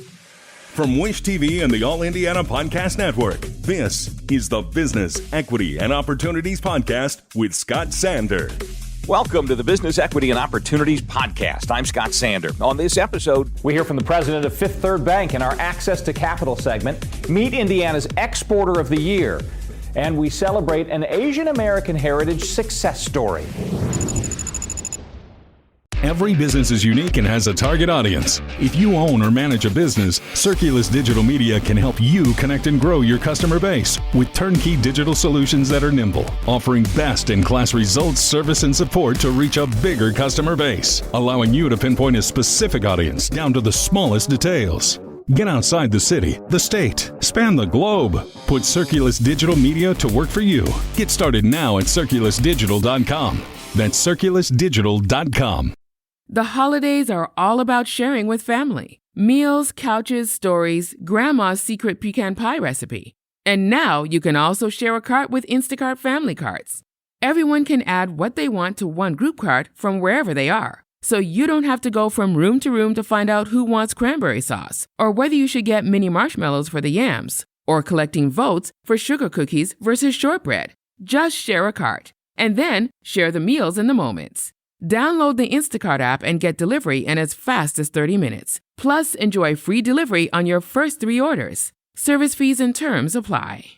From Wish TV and the All Indiana Podcast Network, this is the Business, Equity, and Opportunities Podcast with Scott Sander. Welcome to the Business, Equity, and Opportunities Podcast. I'm Scott Sander. On this episode, we hear from the president of Fifth Third Bank in our Access to Capital segment, meet Indiana's Exporter of the Year, and we celebrate an Asian American heritage success story. Every business is unique and has a target audience. If you own or manage a business, Circulus Digital Media can help you connect and grow your customer base with turnkey digital solutions that are nimble, offering best-in-class results, service, and support to reach a bigger customer base, allowing you to pinpoint a specific audience down to the smallest details. Get outside the city, the state, span the globe. Put Circulus Digital Media to work for you. Get started now at circulusdigital.com. That's circulusdigital.com. The holidays are all about sharing with family. Meals, couches, stories, Grandma's secret pecan pie recipe. And now you can also share a cart with Instacart Family Carts. Everyone can add what they want to one group cart from wherever they are. So you don't have to go from room to room to find out who wants cranberry sauce, or whether you should get mini marshmallows for the yams, or collecting votes for sugar cookies versus shortbread. Just share a cart, and then share the meals and the moments. Download the Instacart app and get delivery in as fast as 30 minutes. Plus, enjoy free delivery on your first 3 orders. Service fees and terms apply.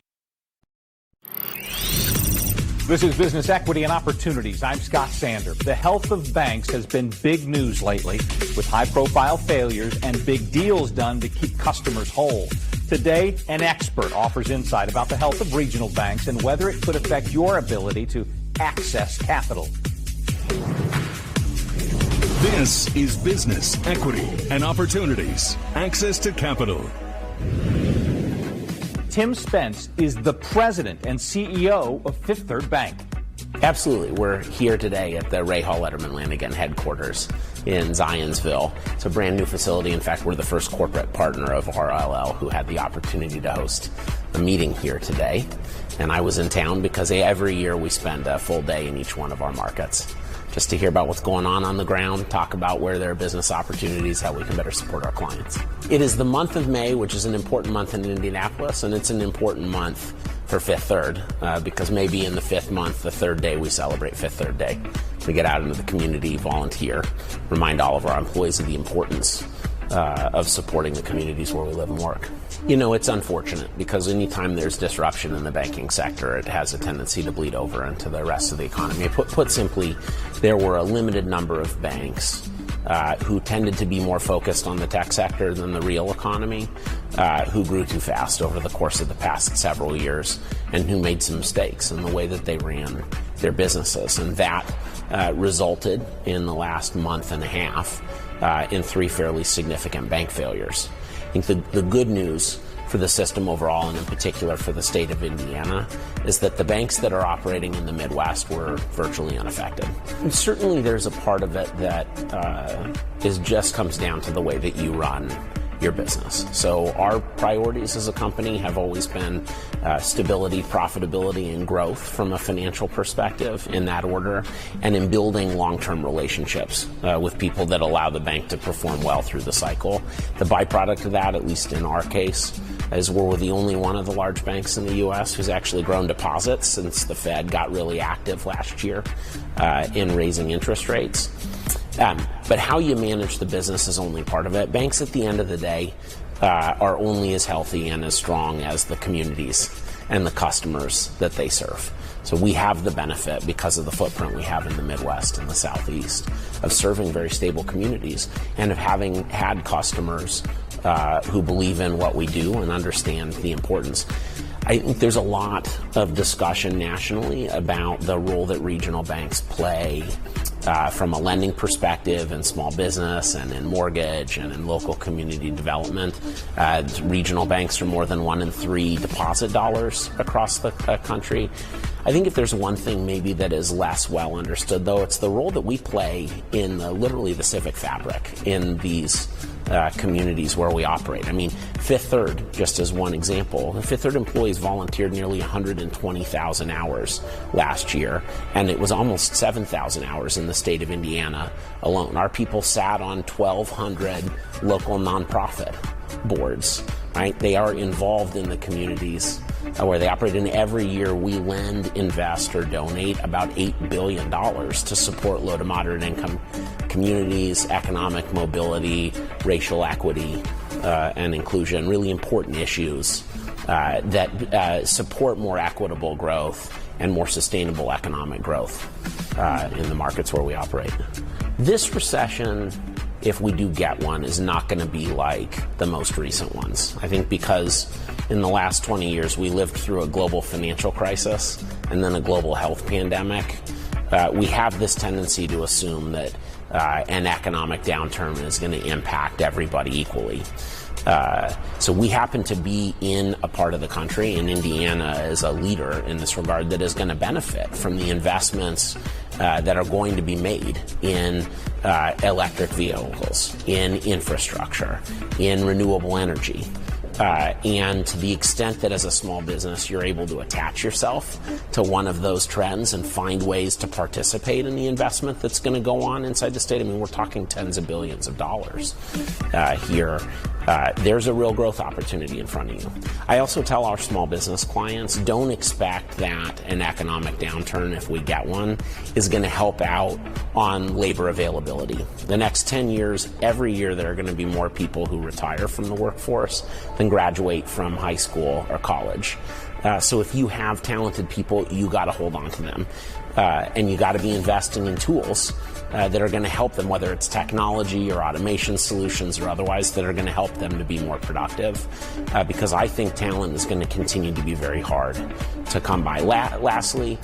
This is Business, Equity, and Opportunities. I'm Scott Sander. The health of banks has been big news lately, with high-profile failures and big deals done to keep customers whole. Today, an expert offers insight about the health of regional banks and whether it could affect your ability to access capital. This is Business, Equity, and Opportunities. Access to Capital. Tim Spence is the president and CEO of Fifth Third Bank. Absolutely. We're here today at the Ray Hall Letterman Lanigan headquarters in Zionsville. It's a brand new facility. In fact, we're the first corporate partner of RLL who had the opportunity to host a meeting here today. And I was in town because every year we spend a full day in each one of our markets, just to hear about what's going on the ground, talk about where there are business opportunities, how we can better support our clients. It is the month of May, which is an important month in Indianapolis, and it's an important month for Fifth Third, because maybe in the 5th month, the 3rd day, we celebrate Fifth Third Day. We get out into the community, volunteer, remind all of our employees of the importance of supporting the communities where we live and work. You know, it's unfortunate because anytime there's disruption in the banking sector, it has a tendency to bleed over into the rest of the economy. Put simply, there were a limited number of banks who tended to be more focused on the tech sector than the real economy, who grew too fast over the course of the past several years, and who made some mistakes in the way that they ran their businesses. And that resulted in the last month and a half in 3 fairly significant bank failures. I think the good news for the system overall, and in particular for the state of Indiana, is that the banks that are operating in the Midwest were virtually unaffected. And certainly there's a part of it that just comes down to the way that you run your business. So our priorities as a company have always been stability, profitability, and growth from a financial perspective, in that order, and in building long-term relationships with people that allow the bank to perform well through the cycle. The byproduct of that, at least in our case, is we're the only one of the large banks in the U.S. who's actually grown deposits since the Fed got really active last year in raising interest rates. But how you manage the business is only part of it. Banks, at the end of the day, are only as healthy and as strong as the communities and the customers that they serve. So we have the benefit, because of the footprint we have in the Midwest and the Southeast, of serving very stable communities and of having had customers who believe in what we do and understand the importance. I think there's a lot of discussion nationally about the role that regional banks play from a lending perspective in small business and in mortgage and in local community development. Regional banks are more than 1 in 3 deposit dollars across the country. I think if there's one thing maybe that is less well understood, though, it's the role that we play in literally the civic fabric in these communities where we operate. I mean, Fifth Third, just as one example, Fifth Third employees volunteered nearly 120,000 hours last year, and it was almost 7,000 hours in the state of Indiana alone. Our people sat on 1,200 local nonprofit boards, right? They are involved in the communities where they operate. And every year we lend, invest, or donate about $8 billion to support low to moderate income communities, economic mobility, racial equity, and inclusion, really important issues that support more equitable growth and more sustainable economic growth in the markets where we operate. This recession, if we do get one, is not going to be like the most recent ones. I think because in the last 20 years, we lived through a global financial crisis and then a global health pandemic. We have this tendency to assume that an economic downturn is going to impact everybody equally. So we happen to be in a part of the country, and Indiana is a leader in this regard, that is going to benefit from the investments that are going to be made in electric vehicles, in infrastructure, in renewable energy. And to the extent that as a small business you're able to attach yourself to one of those trends and find ways to participate in the investment that's going to go on inside the state, I mean, we're talking tens of billions of dollars here. There's a real growth opportunity in front of you. I also tell our small business clients, don't expect that an economic downturn, if we get one, is going to help out on labor availability. The next 10 years, every year there are going to be more people who retire from the workforce than graduate from high school or college. So if you have talented people, you got to hold on to them. And you got to be investing in tools that are going to help them, whether it's technology or automation solutions or otherwise, that are going to help them to be more productive. Because I think talent is going to continue to be very hard to come by. Lastly,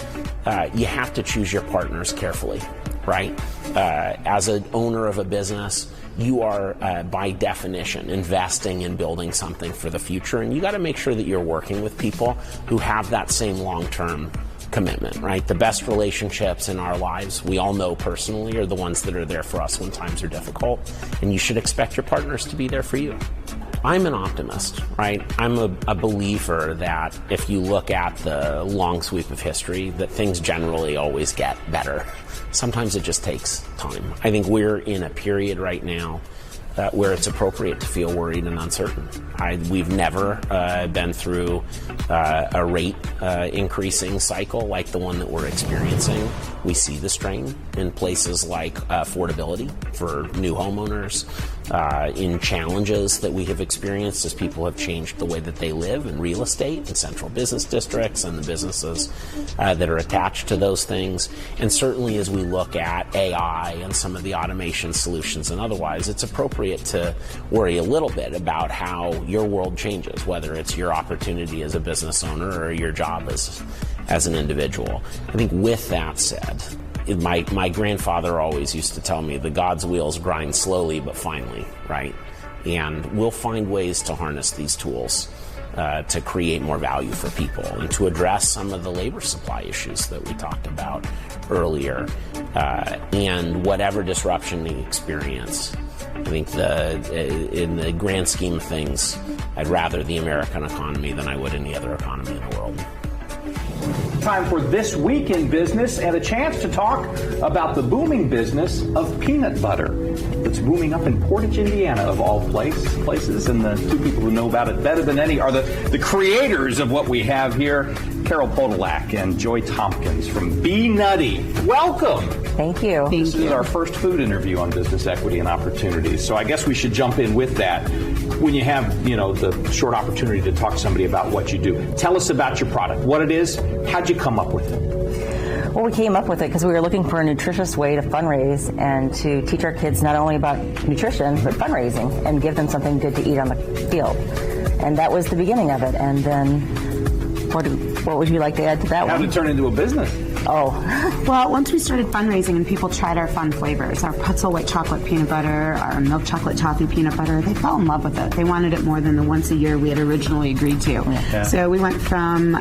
you have to choose your partners carefully, right? As an owner of a business, you are, by definition, investing in building something for the future. And you got to make sure that you're working with people who have that same long-term commitment, right? The best relationships in our lives, we all know personally, are the ones that are there for us when times are difficult. And you should expect your partners to be there for you. I'm an optimist, right? I'm a believer that if you look at the long sweep of history, that things generally always get better. Sometimes it just takes time. I think we're in a period right now where it's appropriate to feel worried and uncertain. We've never been through a rate increasing cycle like the one that we're experiencing. We see the strain in places like affordability for new homeowners, in challenges that we have experienced as people have changed the way that they live in real estate and central business districts and the businesses that are attached to those things. And certainly as we look at AI and some of the automation solutions and otherwise, it's appropriate to worry a little bit about how your world changes, whether it's your opportunity as a business owner or your job as an individual. I think with that said, my grandfather always used to tell me the God's wheels grind slowly but finely, right? And we'll find ways to harness these tools to create more value for people and to address some of the labor supply issues that we talked about earlier. And whatever disruption we experience, I think in the grand scheme of things, I'd rather the American economy than I would any other economy in the world. Time for This Week in Business and a chance to talk about the booming business of peanut butter. It's booming up in Portage, Indiana, of all places. And the two people who know about it better than any are the creators of what we have here, Carol Podolak and Joy Tompkins from Be Nutty. Welcome. Thank you. This is our first food interview on business equity and opportunities. So I guess we should jump in with that. When you have, the short opportunity to talk to somebody about what you do, tell us about your product, what it is, how'd you come up with it? Well, we came up with it because we were looking for a nutritious way to fundraise and to teach our kids not only about nutrition, but fundraising and give them something good to eat on the field. And that was the beginning of it. And then what would you like to add to that one? How did it turn into a business? Oh. Well, once we started fundraising and people tried our fun flavors, our pretzel white chocolate peanut butter, our milk chocolate toffee peanut butter, they fell in love with it. They wanted it more than the once a year we had originally agreed to. Yeah. So we went from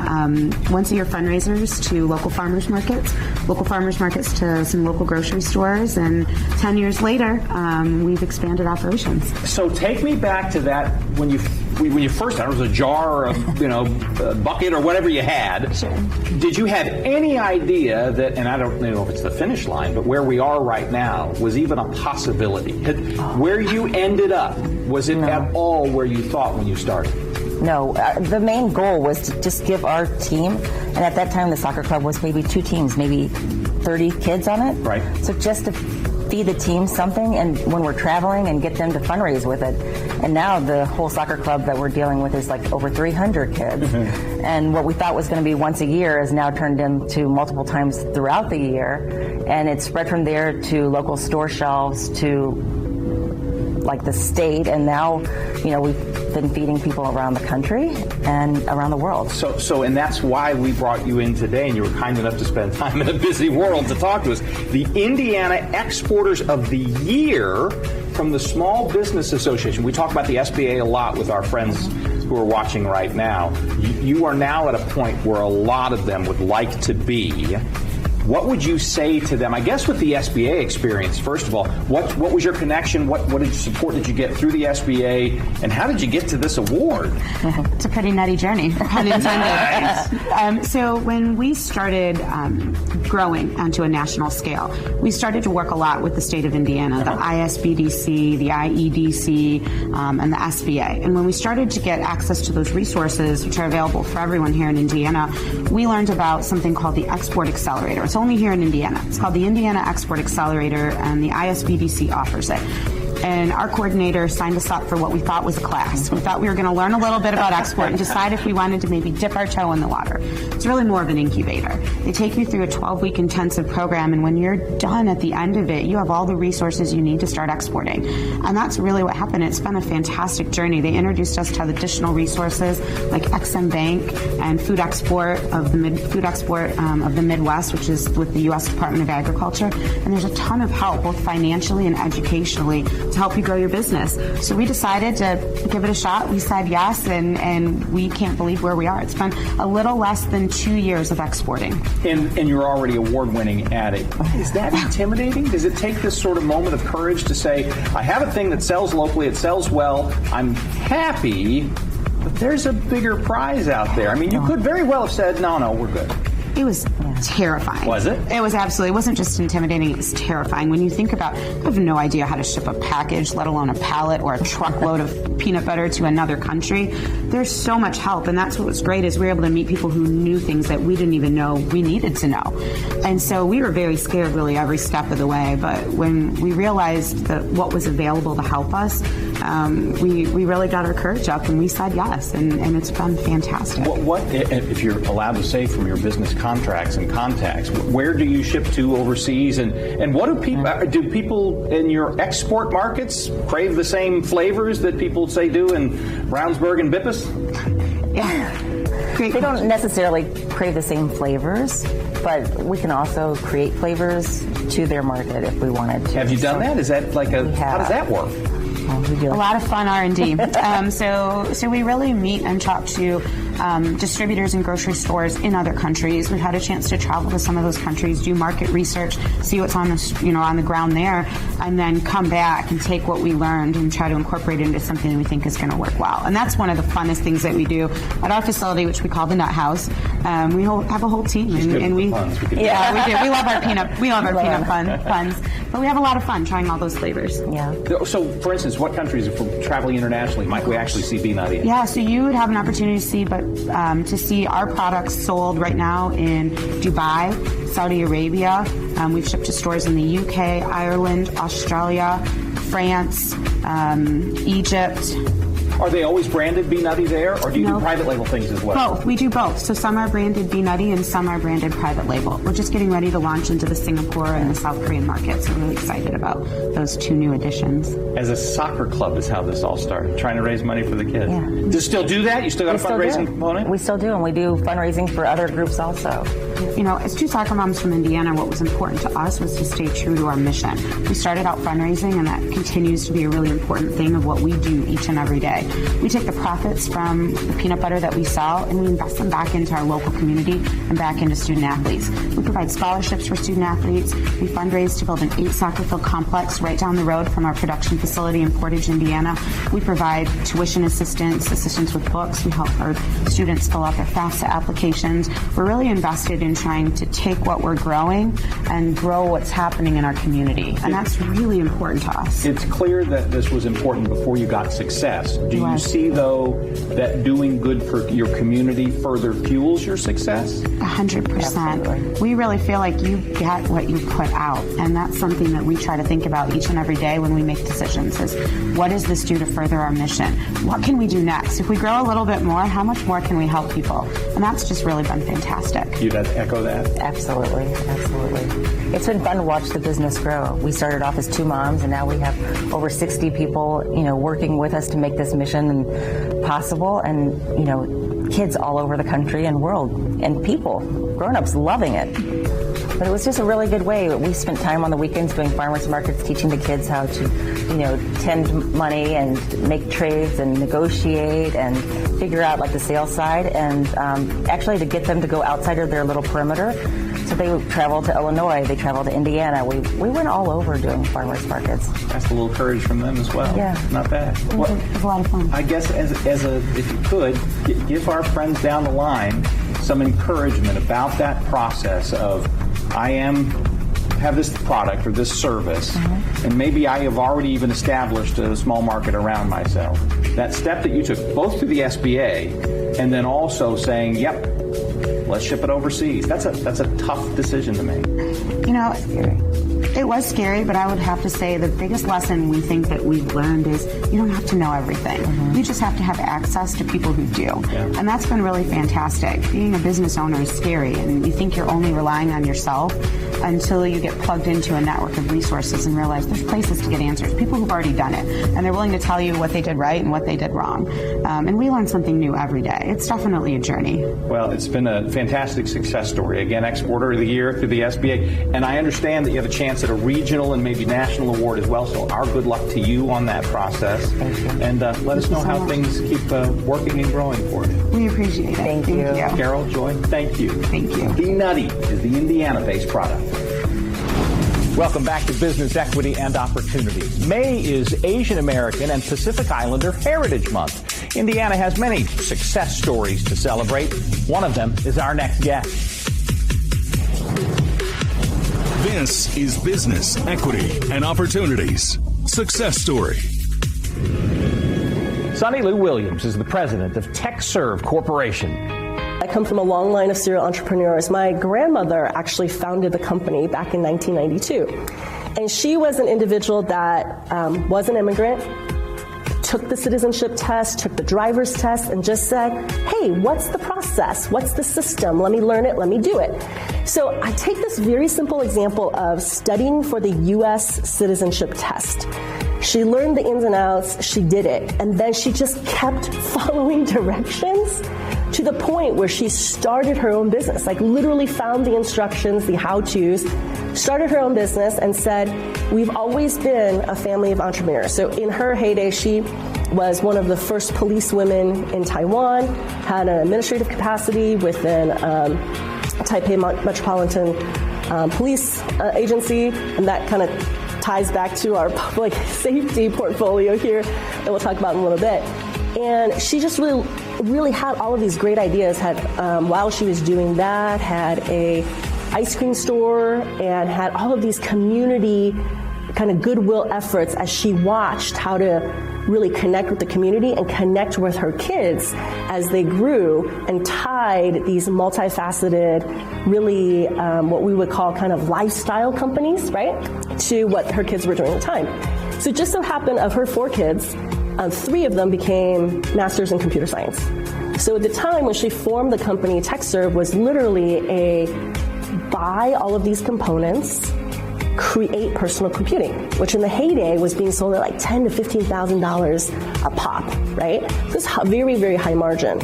once a year fundraisers to local farmers markets to some local grocery stores, and 10 years later, we've expanded operations. So take me back to that when you when you first started, it was a jar or a bucket or whatever you had. Sure. Did you have any idea that, and I don't know if it's the finish line, but where we are right now was even a possibility? Where you ended up, was it at all where you thought when you started? No, the main goal was to just give our team, and at that time the soccer club was maybe 2 teams, maybe 30 kids on it. Right. So just to feed the team something, and when we're traveling, and get them to fundraise with it. And now the whole soccer club that we're dealing with is like over 300 kids. Mm-hmm. And what we thought was going to be once a year has now turned into multiple times throughout the year. And it's spread from there to local store shelves to like the state, and now, we've been feeding people around the country and around the world. So, and that's why we brought you in today, and you were kind enough to spend time in a busy world to talk to us. The Indiana Exporters of the Year from the Small Business Association. We talk about the SBA a lot with our friends who are watching right now. You are now at a point where a lot of them would like to be. What would you say to them? I guess with the SBA experience, first of all, what was your connection? What support did you get through the SBA? And how did you get to this award? It's a pretty nutty journey, pun intended. So when we started growing onto a national scale, we started to work a lot with the state of Indiana, the ISBDC, the IEDC, and the SBA. And when we started to get access to those resources, which are available for everyone here in Indiana, we learned about something called the Export Accelerator. It's only here in Indiana. It's called the Indiana Export Accelerator, and the ISBDC offers it. And our coordinator signed us up for what we thought was a class. We thought we were going to learn a little bit about export and decide if we wanted to maybe dip our toe in the water. It's really more of an incubator. They take you through a 12-week intensive program, and when you're done at the end of it, you have all the resources you need to start exporting. And that's really what happened. It's been a fantastic journey. They introduced us to additional resources like Ex-Im Bank and Food Export of the Midwest, which is with the U.S. Department of Agriculture. And there's a ton of help, both financially and educationally, to help you grow your business. So we decided to give it a shot. We said yes, and we can't believe where we are. It's been a little less than 2 years of exporting. And you're already award-winning at it. Is that intimidating? Does it take this sort of moment of courage to say, I have a thing that sells locally, it sells well, I'm happy, but there's a bigger prize out there? I mean, you could very well have said, no, we're good. It was terrifying. Was it? It was absolutely. It wasn't just intimidating. It was terrifying. When you think about, I have no idea how to ship a package, let alone a pallet or a truckload of peanut butter to another country. There's so much help, and that's what was great is we were able to meet people who knew things that we didn't even know we needed to know. And so we were very scared really every step of the way. But when we realized that what was available to help us, we really got our courage up and we said yes, and it's been fantastic. What if you're allowed to say from your business contracts and contacts, where do you ship to overseas, and what do people in your export markets crave the same flavors that people say do in Brownsburg and Bippus? Yeah. Great. They don't necessarily crave the same flavors, but we can also create flavors to their market if we wanted to. Have you done that? Is that like how does that work? A lot of fun R&D. So we really meet and talk to distributors and grocery stores in other countries. We've had a chance to travel to some of those countries, do market research, see what's on the ground there, and then come back and take what we learned and try to incorporate it into something that we think is going to work well. And that's one of the funnest things that we do at our facility, which we call the Nut House. We have a whole team, and we do. We love our peanut puns, but we have a lot of fun trying all those flavors. Yeah. So, for instance, what countries, if we're traveling internationally, might we actually see Be Nutty in? Yeah, so you would have an opportunity to see our products sold right now in Dubai, Saudi Arabia. We've shipped to stores in the UK, Ireland, Australia, France, Egypt. Are they always branded Be Nutty there, or do you do private label things as well? Both. We do both. So some are branded Be Nutty and some are branded private label. We're just getting ready to launch into the Singapore and the South Korean markets. We're really excited about those 2 new additions. As a soccer club is how this all started, trying to raise money for the kids. Yeah. Do you still do that? You still got a fundraising component? We still do, and we do fundraising for other groups also. As 2 soccer moms from Indiana, what was important to us was to stay true to our mission. We started out fundraising, and that continues to be a really important thing of what we do each and every day. We take the profits from the peanut butter that we sell and we invest them back into our local community and back into student athletes. We provide scholarships for student athletes. We fundraise to build an 8 soccer field complex right down the road from our production facility in Portage, Indiana. We provide tuition assistance with books. We help our students fill out their FAFSA applications. We're really invested in trying to take what we're growing and grow what's happening in our community. And that's really important to us. It's clear that this was important before you got success. Do you see, though, that doing good for your community further fuels your success? 100%. Absolutely. We really feel like you get what you put out. And that's something that we try to think about each and every day when we make decisions is, what does this do to further our mission? What can we do next? If we grow a little bit more, how much more can we help people? And that's just really been fantastic. You'd echo that? Absolutely. It's been fun to watch the business grow. We started off as 2 moms, and now we have over 60 people, working with us to make this mission possible, and, kids all over the country and world, and people, grown-ups loving it. But it was just a really good way. We spent time on the weekends doing farmers markets, teaching the kids how to, tend money and make trades and negotiate and figure out the sales side, and actually to get them to go outside of their little perimeter. So they traveled to Illinois, they traveled to Indiana. We went all over doing farmers markets. That's a little courage from them as well. Yeah. Not bad. Well, it was a lot of fun. I guess if you could, give our friends down the line some encouragement about that process of, I have this product or this service, and maybe I have already even established a small market around myself. That step that you took, both through the SBA and then also saying, yep, let's ship it overseas. That's a tough decision to make. It was scary, but I would have to say the biggest lesson we think that we've learned is you don't have to know everything. You just have to have access to people who do. Yeah. And that's been really fantastic. Being a business owner is scary, and you think you're only relying on yourself until you get plugged into a network of resources and realize there's places to get answers, people who've already done it, and they're willing to tell you what they did right and what they did wrong. And we learn something new every day. It's definitely a journey. Well, it's been a fantastic success story. Again, Exporter of the Year through the SBA, and I understand that you have a chance at a regional and maybe national award as well, so our good luck to you on that process. And let us know how things keep working and growing for you. We appreciate it. Thank you. Carol, Joy, thank you. Thank you. Be Nutty is the Indiana-based product. Welcome back to Business Equity and Opportunity. May is Asian American and Pacific Islander Heritage Month. Indiana has many success stories to celebrate. One of them is our next guest. This is Business Equity and Opportunities Success Story. Sunny Lou Williams is the president of TechServe Corporation. I come from a long line of serial entrepreneurs. My grandmother actually founded the company back in 1992. And she was an individual that was an immigrant, took the citizenship test, took the driver's test, and just said, hey, what's the process? What's the system? Let me learn it. Let me do it. So I take this very simple example of studying for the U.S. citizenship test. She learned the ins and outs. She did it. And then she just kept following directions to the point where she started her own business, literally found the instructions, the how-tos, started her own business and said, we've always been a family of entrepreneurs. So in her heyday, she was one of the first police women in Taiwan, had an administrative capacity within Taipei Metropolitan Police Agency, and that kind of ties back to our public safety portfolio here that we'll talk about in a little bit. And she just really had all of these great ideas, while she was doing that, had a ice cream store and had all of these community kind of goodwill efforts as she watched how to really connect with the community and connect with her kids as they grew and tied these multifaceted, really what we would call kind of lifestyle companies, right, to what her kids were doing at the time. So it just so happened of her 4 kids, 3 of them became masters in computer science. So at the time when she formed the company, TechServe was literally a buy all of these components, create personal computing, which in the heyday was being sold at $10,000 to $15,000 a pop, right? This is very, very high margin.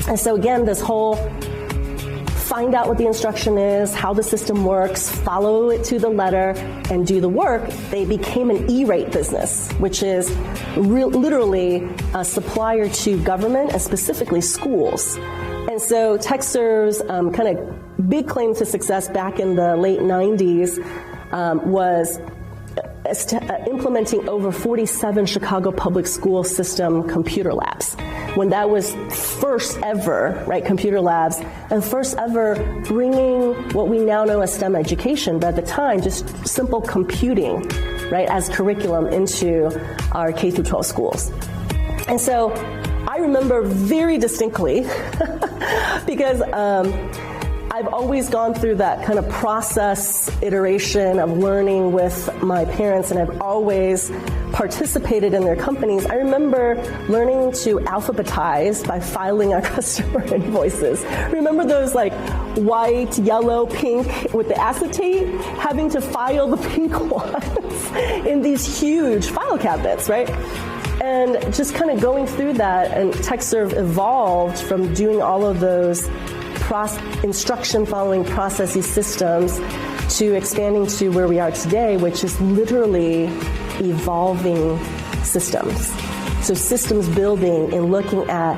And so again, this whole find out what the instruction is, how the system works, follow it to the letter, and do the work, they became an E-rate business, which is literally a supplier to government and specifically schools. And so TechServe's kind of big claim to success back in the late 90s was implementing over 47 Chicago public school system computer labs. When that was first ever, right, computer labs, and first ever bringing what we now know as STEM education, but at the time, just simple computing, right, as curriculum into our K through 12 schools. And so I remember very distinctly because I've always gone through that kind of process iteration of learning with my parents, and I've always participated in their companies. I remember learning to alphabetize by filing our customer invoices. Remember those like white, yellow, pink with the acetate? Having to file the pink ones in these huge file cabinets, right? And just kind of going through that, and TechServe evolved from doing all of those instruction following processes systems to expanding to where we are today, which is literally evolving systems. So systems building and looking at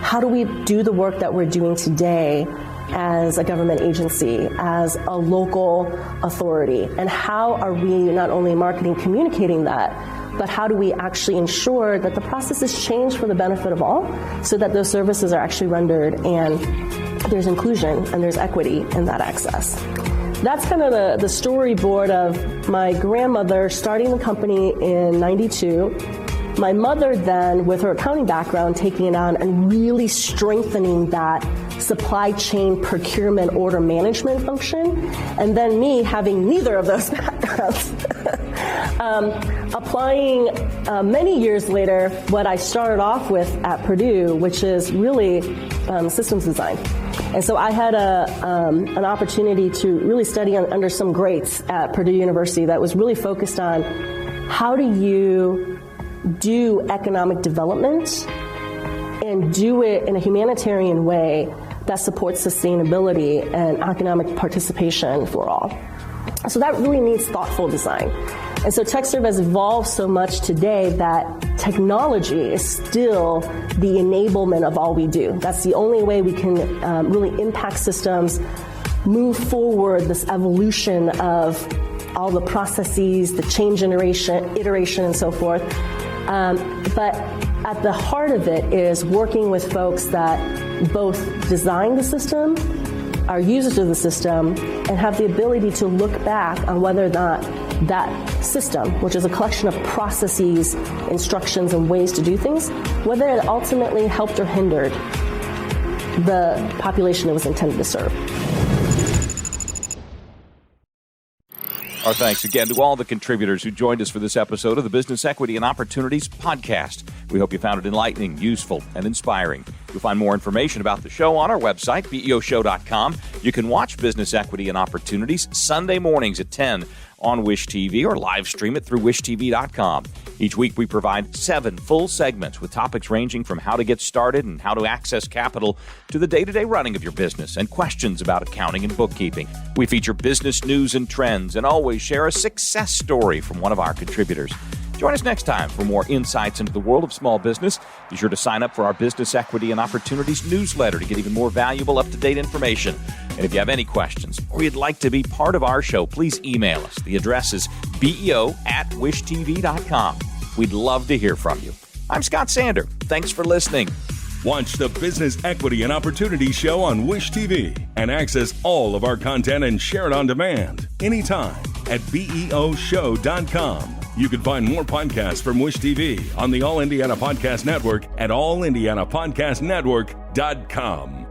how do we do the work that we're doing today as a government agency, as a local authority, and how are we not only marketing, communicating that, but how do we actually ensure that the processes change for the benefit of all so that those services are actually rendered and there's inclusion and there's equity in that access. That's kind of the storyboard of my grandmother starting the company in '92. My mother then, with her accounting background, taking it on and really strengthening that supply chain procurement order management function. And then me having neither of those backgrounds. Applying many years later what I started off with at Purdue, which is really systems design. And so I had an opportunity to really study under some greats at Purdue University that was really focused on how do you do economic development and do it in a humanitarian way that supports sustainability and economic participation for all. So that really needs thoughtful design. And so TechServe has evolved so much today that technology is still the enablement of all we do. That's the only way we can really impact systems, move forward this evolution of all the processes, the change iteration, and so forth. But at the heart of it is working with folks that both design the system, are users of the system, and have the ability to look back on whether or not that system, which is a collection of processes, instructions, and ways to do things, whether it ultimately helped or hindered the population it was intended to serve. Our thanks again to all the contributors who joined us for this episode of the Business Equity and Opportunities podcast. We hope you found it enlightening, useful, and inspiring. You'll find more information about the show on our website, BEOshow.com. You can watch Business Equity and Opportunities Sunday mornings at 10 on Wish TV or live stream it through wishtv.com. Each week we provide 7 full segments with topics ranging from how to get started and how to access capital to the day-to-day running of your business and questions about accounting and bookkeeping. We feature business news and trends and always share a success story from one of our contributors. Join us next time for more insights into the world of small business. Be sure to sign up for our Business Equity and Opportunities newsletter to get even more valuable, up-to-date information. And if you have any questions or you'd like to be part of our show, please email us. The address is beo@wishtv.com. We'd love to hear from you. I'm Scott Sander. Thanks for listening. Watch the Business Equity and Opportunity Show on Wish TV and access all of our content and share it on demand anytime at BEOshow.com. You can find more podcasts from Wish TV on the All Indiana Podcast Network at allindianapodcastnetwork.com.